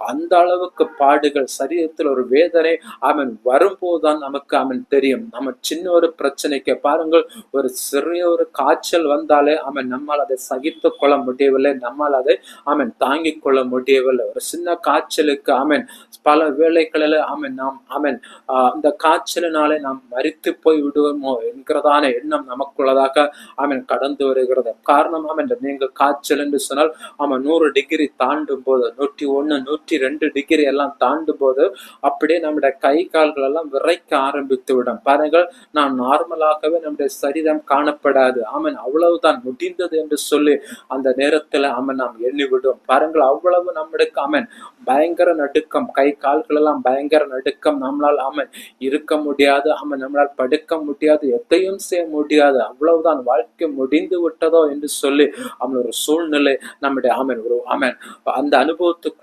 அந்த அளவுக்கு பாடுகள் சரீரத்தில் ஒரு வேதனை வரும்போதுதான் நமக்கு தெரியும். நம்ம சின்ன ஒரு பிரச்சனைக்கு பாருங்கள், ஒரு சிறிய ஒரு காய்ச்சல் வந்தாலே நம்மால் அதை சகித்துக் கொள்ள முடியவில்லை, நம்மால் அதை தாங்கிக் கொள்ள முடியவில்லை. ஒரு சின்ன காய்ச்சலுக்கு பல வேளைகளில் நாம் இந்த காய்ச்சலினாலே நாம் மரித்து போய் விடுவோமோ என்கிறதான எண்ணம் நமக்குள்ளதாக கடந்து வருகிறது. காரணம் நீங்கள் காய்ச்சல் என்று சொன்னால் 100 டிகிரி தாண்டும் போது, 101 102 டிகிரி எல்லாம் தாண்டும் போது அப்படியே நம்முடைய கை கால்கள் எல்லாம் விறைக்க ஆரம்பித்து விடும். பாருங்கள், நாம் நார்மலாகவே நம்முடைய சரீரம் காணப்படாது. அவ்வளவுதான் முடிந்தது என்று சொல்லி அந்த நேரத்தில் நாம் எண்ணிவிடும். பாருங்கள், அவ்வளவு நம்முடைய பயங்கர நடுக்கம், கை கால்கள் எல்லாம் பயங்கர நடுக்கம். நம்மளால் இருக்க முடியாது, நம்மளால் படுக்க முடியாது, எதையும் செய்ய முடியாது. அவ்வளவுதான், வாழ்க்கை முடிந்து விட்டதோ என்று சொல்லி ஒரு சூழ்நிலை நம்முடைய ஒரு அந்த அனுபவத்துக்கு